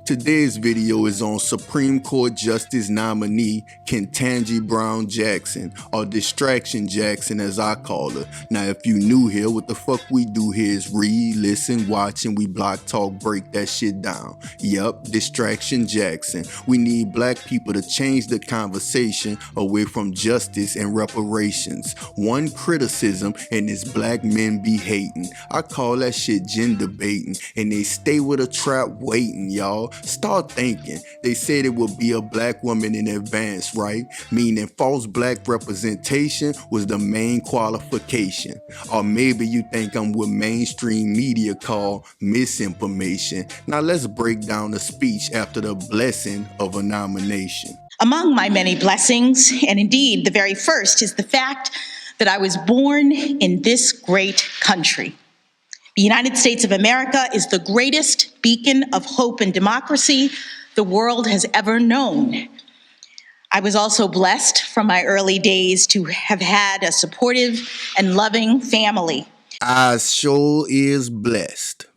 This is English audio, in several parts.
Today's video is on Supreme Court Justice nominee Ketanji Brown Jackson, or Distraction Jackson as I call her. Now if you new here, what the fuck we do here is read, listen, watch, and we block talk, break that shit down. Yup, Distraction Jackson. We need black people to change the conversation away from justice and reparations. One criticism and it's black men be hating. I call that shit gender baiting, and they stay with a trap waiting, y'all. Start thinking. They said it would be a black woman in advance, right? Meaning false black representation was the main qualification. Or maybe you think I'm what mainstream media call misinformation. Now let's break down the speech after the blessing of a nomination. Among my many blessings, and indeed the very first, is the fact that I was born in this great country. The United States of America is the greatest beacon of hope and democracy the world has ever known. I was also blessed from my early days to have had a supportive and loving family. I sure is blessed.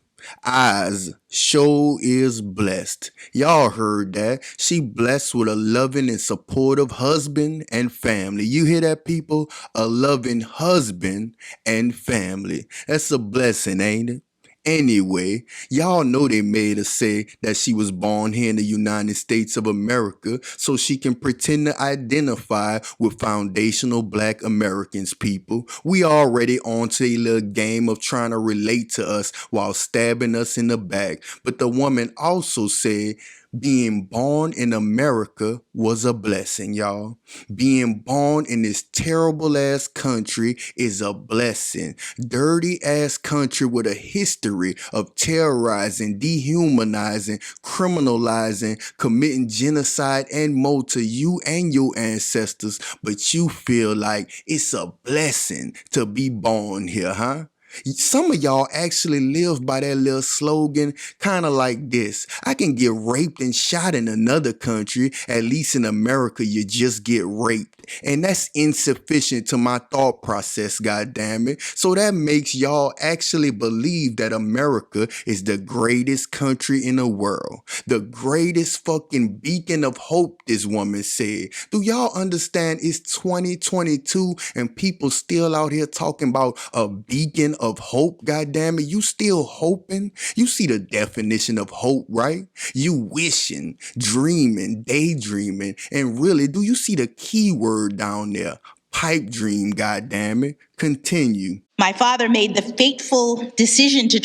Eyes sure is blessed. Y'all heard that. She blessed with a loving and supportive husband and family. You hear that, people? A loving husband and family. That's a blessing, ain't it? Anyway, y'all know they made her say that she was born here in the United States of America so she can pretend to identify with foundational black Americans, people. We already on to a little game of trying to relate to us while stabbing us in the back. But the woman also said being born in America was a blessing, y'all. Being born in this terrible ass country is a blessing. Dirty ass country with a history of terrorizing, dehumanizing, criminalizing, committing genocide and more to you and your ancestors. But you feel like it's a blessing to be born here, huh? Some of y'all actually live by that little slogan, kind of like this: I can get raped and shot in another country, at least in America you just get raped. And that's insufficient to my thought process, goddammit. So that makes y'all actually believe that America is the greatest country in the world. The greatest fucking beacon of hope, this woman said. Do y'all understand it's 2022 and people still out here talking about a beacon of hope? Goddammit, you still hoping? You see the definition of hope, right? You wishing, dreaming, daydreaming, and really, do you see the key word down there? Pipe dream, goddammit. Continue. My father made the fateful decision to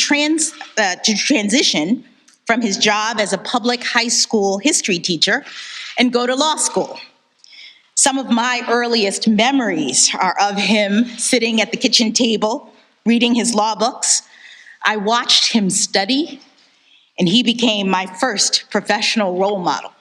transition from his job as a public high school history teacher and go to law school. Some of my earliest memories are of him sitting at the kitchen table, reading his law books. I watched him study, and he became my first professional role model.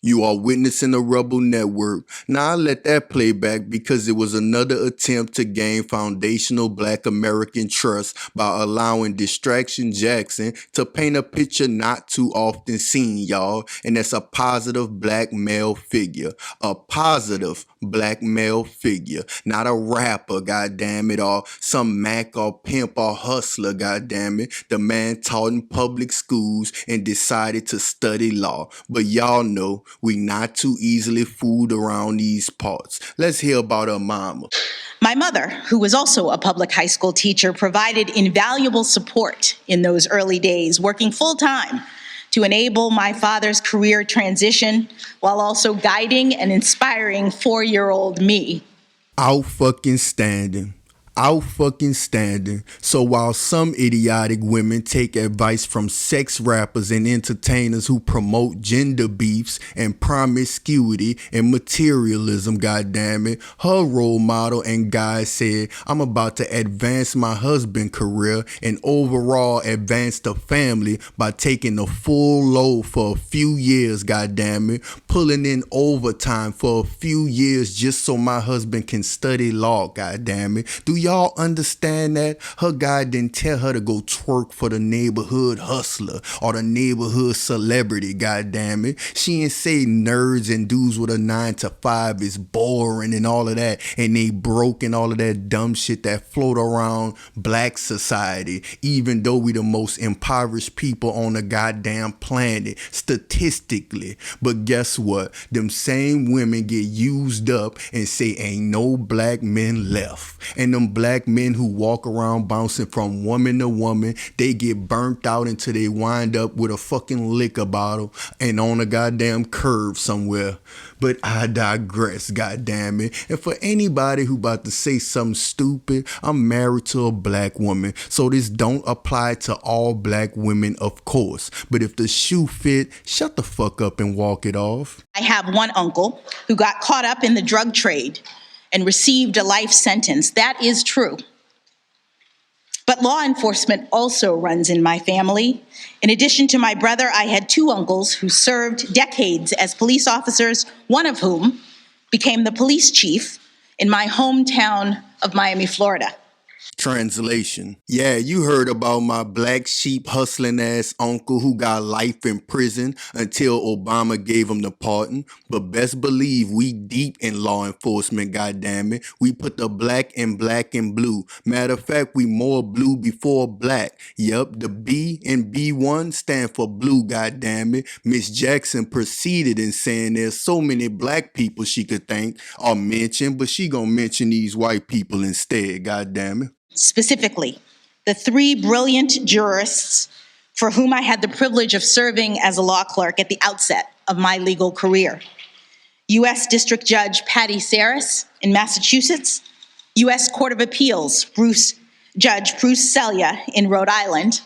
You are witnessing the Rebel Network. Now I let that play back because it was another attempt to gain foundational black American trust by allowing Distraction Jackson to paint a picture not too often seen, y'all. And that's a positive black male figure. A positive black male figure. Not a rapper, goddammit, or some Mac or pimp or hustler, goddammit. The man taught in public schools and decided to study law. But y'all know we not too easily fooled around these parts. Let's hear about her mama. My mother, who was also a public high school teacher, provided invaluable support in those early days, working full-time to enable my father's career transition while also guiding and inspiring 4-year-old me. Out fucking standing. So while some idiotic women take advice from sex rappers and entertainers who promote gender beefs and promiscuity and materialism, goddammit, her role model and guide said, I'm about to advance my husband's career and overall advance the family by taking the full load for a few years, goddammit, pulling in overtime for a few years just so my husband can study law, goddammit. Do y'all understand that? Her guy didn't tell her to go twerk for the neighborhood hustler or the neighborhood celebrity, goddammit. She didn't say nerds and dudes with a 9 to 5 is boring and all of that, and they broke and all of that dumb shit that float around black society, even though we the most impoverished people on the goddamn planet, statistically. But guess what? Them same women get used up and say ain't no black men left. And them black men who walk around bouncing from woman to woman, they get burnt out until they wind up with a fucking liquor bottle and on a goddamn curve somewhere. But I digress, goddammit. And for anybody who about to say something stupid, I'm married to a black woman, so this don't apply to all black women, of course. But if the shoe fit, shut the fuck up and walk it off. I have one uncle who got caught up in the drug trade and received a life sentence. That is true. But law enforcement also runs in my family. In addition to my brother, I had two uncles who served decades as police officers, one of whom became the police chief in my hometown of Miami, Florida. Translation. Yeah, you heard about my black sheep hustling ass uncle who got life in prison until Obama gave him the pardon. But best believe we deep in law enforcement, goddammit. We put the black and blue. Matter of fact, we more blue before black. Yup, the B in B1 stand for blue, goddammit. Miss Jackson proceeded in saying there's so many black people she could thank or mention, but she gonna mention these white people instead, goddammit. Specifically, the three brilliant jurists for whom I had the privilege of serving as a law clerk at the outset of my legal career. U.S. District Judge Patty Saris in Massachusetts, U.S. Court of Appeals Judge Bruce Selya in Rhode Island,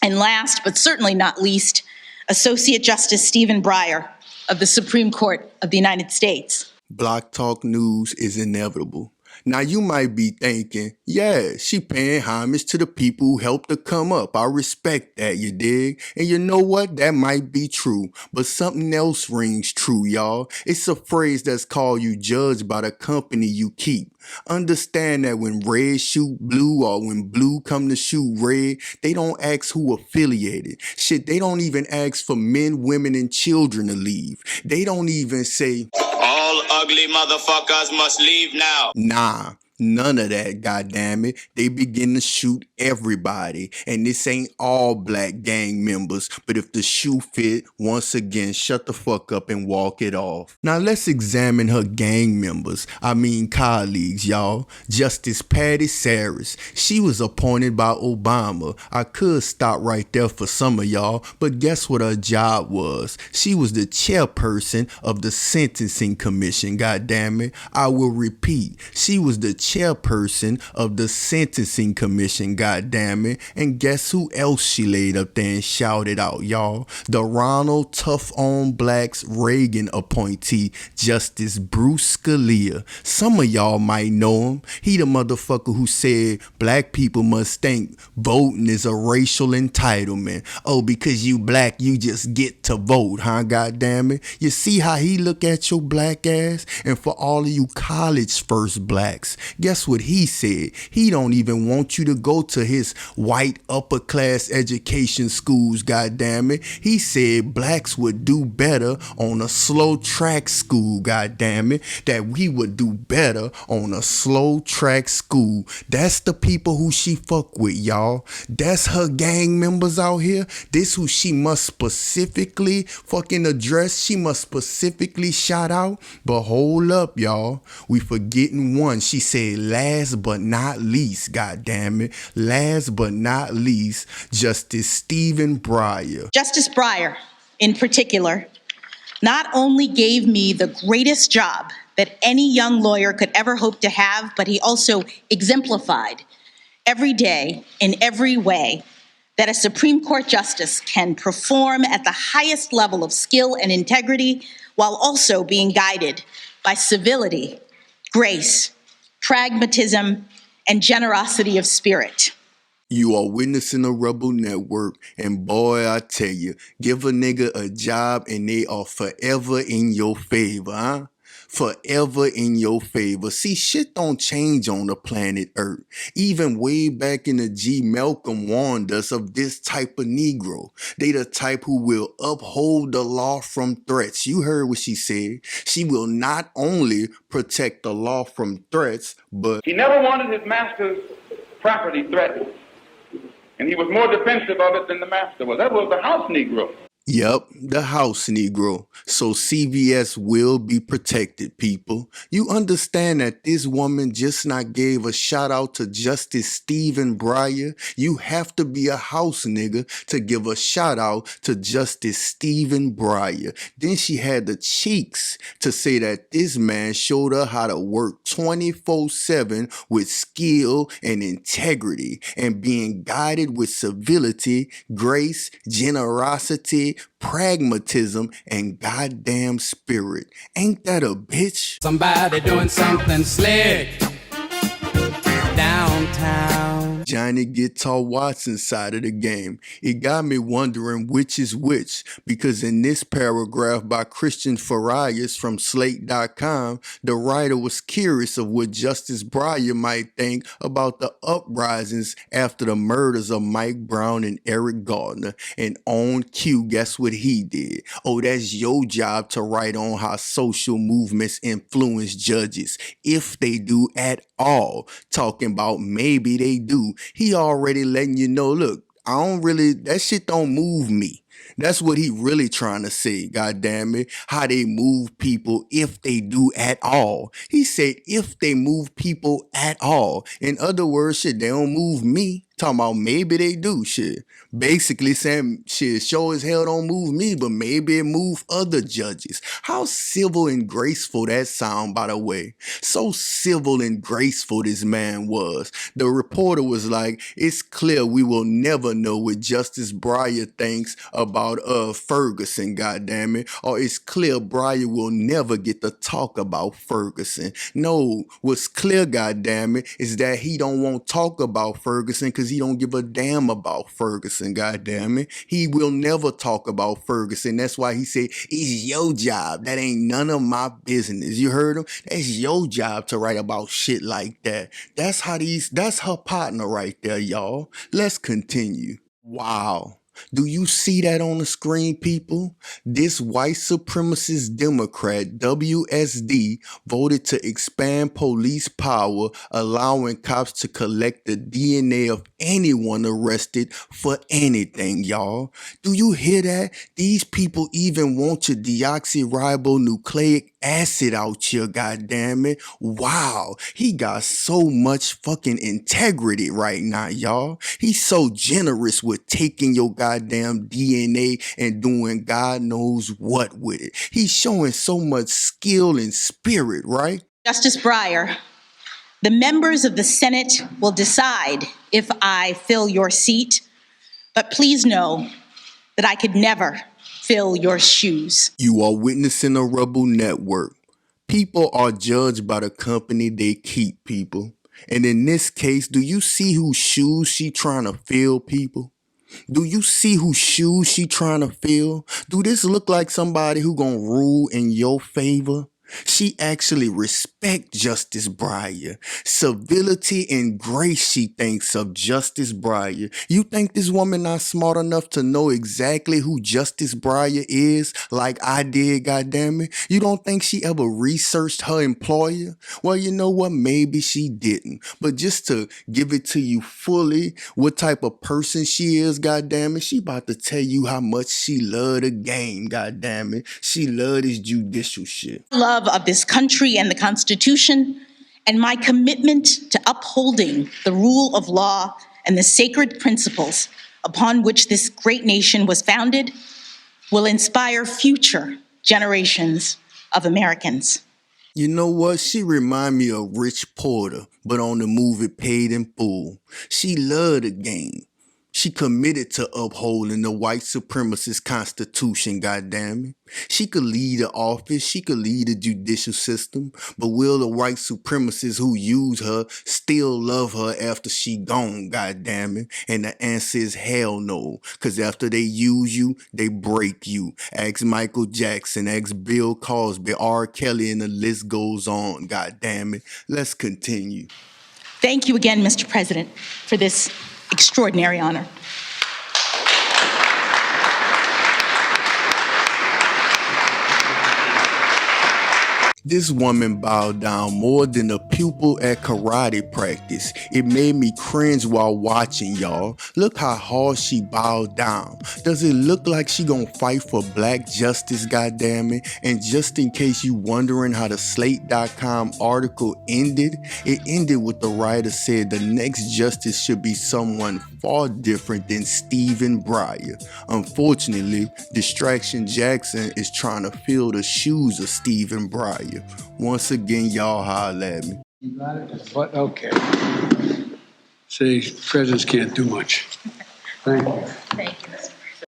and last but certainly not least, Associate Justice Stephen Breyer of the Supreme Court of the United States. Block Talk News is inevitable. Now you might be thinking, yeah, she paying homage to the people who helped her come up. I respect that, you dig? And you know what? That might be true. But something else rings true, y'all. It's a phrase that's called you judged by the company you keep. Understand that when red shoot blue or when blue come to shoot red, they don't ask who affiliated. Shit, they don't even ask for men, women, and children to leave. They don't even say, all ugly motherfuckers must leave now. Nah, none of that, goddammit. They begin to shoot everybody. And this ain't all black gang members. But if the shoe fit, once again, shut the fuck up and walk it off. Now let's examine her gang members. I mean colleagues, y'all. Justice Patty Saris. She was appointed by Obama. I could stop right there for some of y'all, but guess what her job was? She was the chairperson of the Sentencing Commission, goddammit. I will repeat. She was the chairperson of the Sentencing Commission, goddammit. And guess who else she laid up there and shouted out, y'all? The Ronald Tough on Blacks Reagan appointee, Justice Bruce Scalia. Some of y'all might know him. He the motherfucker who said black people must think voting is a racial entitlement. Oh, because you black, you just get to vote, huh, goddammit? You see how he look at your black ass? And for all of you college first blacks, guess what he said? He don't even want you to go to his white upper class education schools, goddammit. He said blacks would do better on a slow track school, goddammit. That we would do better on a slow track school. That's the people who she fuck with, y'all. That's her gang members out here. This who she must specifically fucking address. She must specifically shout out. But hold up, y'all. We forgetting one. She said last but not least, goddammit. Last but not least, Justice Stephen Breyer. Justice Breyer, in particular, not only gave me the greatest job that any young lawyer could ever hope to have, but he also exemplified every day in every way that a Supreme Court justice can perform at the highest level of skill and integrity while also being guided by civility, grace, pragmatism, and generosity of spirit. You are witnessing a rebel network, and boy, I tell you, give a nigga a job and they are forever in your favor, huh? forever in your favor. See, shit don't change on the planet Earth. Even way back in the G, Malcolm warned us of this type of Negro. They the type who will uphold the law from threats. You heard what she said. She will not only protect the law from threats, but he never wanted his master's property threatened. And he was more defensive of it than the master was. That was the house Negro. Yep, the house Negro. So CVS will be protected, people. You understand that this woman just not gave a shout out to Justice Stephen Breyer? You have to be a house nigga to give a shout out to Justice Stephen Breyer. Then she had the cheeks to say that this man showed her how to work 24/7 with skill and integrity and being guided with civility, grace, generosity, pragmatism, and goddamn spirit. Ain't that a bitch? Somebody doing something slick downtown. Johnny Guitar Watson side of the game. It got me wondering which is which, because in this paragraph by Christian Farias from Slate.com, the writer was curious of what Justice Breyer might think about the uprisings after the murders of Mike Brown and Eric Gardner. And on cue, guess what he did? Oh, that's your job to write on how social movements influence judges, if they do at all. Talking about maybe they do. He already letting you know, look, that shit don't move me. That's what he really trying to say, goddamn it. How they move people if they do at all. He said if they move people at all. In other words, shit, they don't move me. Talking about maybe they do, shit. Basically saying, shit, sure as hell don't move me, but maybe it move other judges. How civil and graceful that sound, by the way. So civil and graceful this man was. The reporter was like, it's clear we will never know what Justice Breyer thinks about Ferguson, goddammit. Or it's clear Breyer will never get to talk about Ferguson. No, what's clear, goddammit, is that he don't want to talk about Ferguson because he don't give a damn about Ferguson, goddammit. He will never talk about Ferguson. That's why he said, it's your job. That ain't none of my business. You heard him? That's your job to write about shit like that. That's her partner right there, y'all. Let's continue. Wow. Do you see that on the screen, people? This white supremacist Democrat, WSD, voted to expand police power, allowing cops to collect the DNA of anyone arrested for anything, y'all. Do you hear that? These people even want your deoxyribonucleic acid out here, goddammit. Wow, he got so much fucking integrity right now, y'all. He's so generous with taking your goddamn DNA and doing God knows what with it. He's showing so much skill and spirit, right? Justice Breyer, the members of the Senate will decide if I fill your seat, but please know that I could never fill your shoes. You are witnessing a rebel network. People are judged by the company they keep, people. And in this case, do you see whose shoes she trying to fill, people? Do you see whose shoes she trying to fill? Do this look like somebody who gonna rule in your favor? She actually respect Justice Breyer. Civility and grace she thinks of Justice Breyer. You think this woman not smart enough to know exactly who Justice Breyer is like I did, goddammit? You don't think she ever researched her employer? Well, you know what? Maybe she didn't. But just to give it to you fully, what type of person she is, goddammit, she about to tell you how much she love the game, goddammit. She love this judicial shit. Love of this country and the Constitution, and my commitment to upholding the rule of law and the sacred principles upon which this great nation was founded will inspire future generations of Americans. You know what? She remind me of Rich Porter, but on the movie Paid in Full. She love the game. She committed to upholding the white supremacist constitution, goddammit. She could lead the office, she could lead the judicial system, but will the white supremacists who use her still love her after she gone, goddammit? And the answer is hell no, cause after they use you, they break you. Ask Michael Jackson, ask Bill Cosby, R. Kelly, and the list goes on, goddammit. Let's continue. Thank you again, Mr. President, for this extraordinary honor. This woman bowed down more than a pupil at karate practice. It made me cringe while watching, y'all. Look how hard she bowed down. Does it look like she gonna fight for black justice, goddammit? And just in case you wondering how the Slate.com article ended, it ended with the writer said the next justice should be someone far different than Stephen Breyer. Unfortunately, Distraction Jackson is trying to fill the shoes of Stephen Breyer. Once again, y'all holler at me. You got it? But okay. See, presidents can't do much. Thank you. Thank you.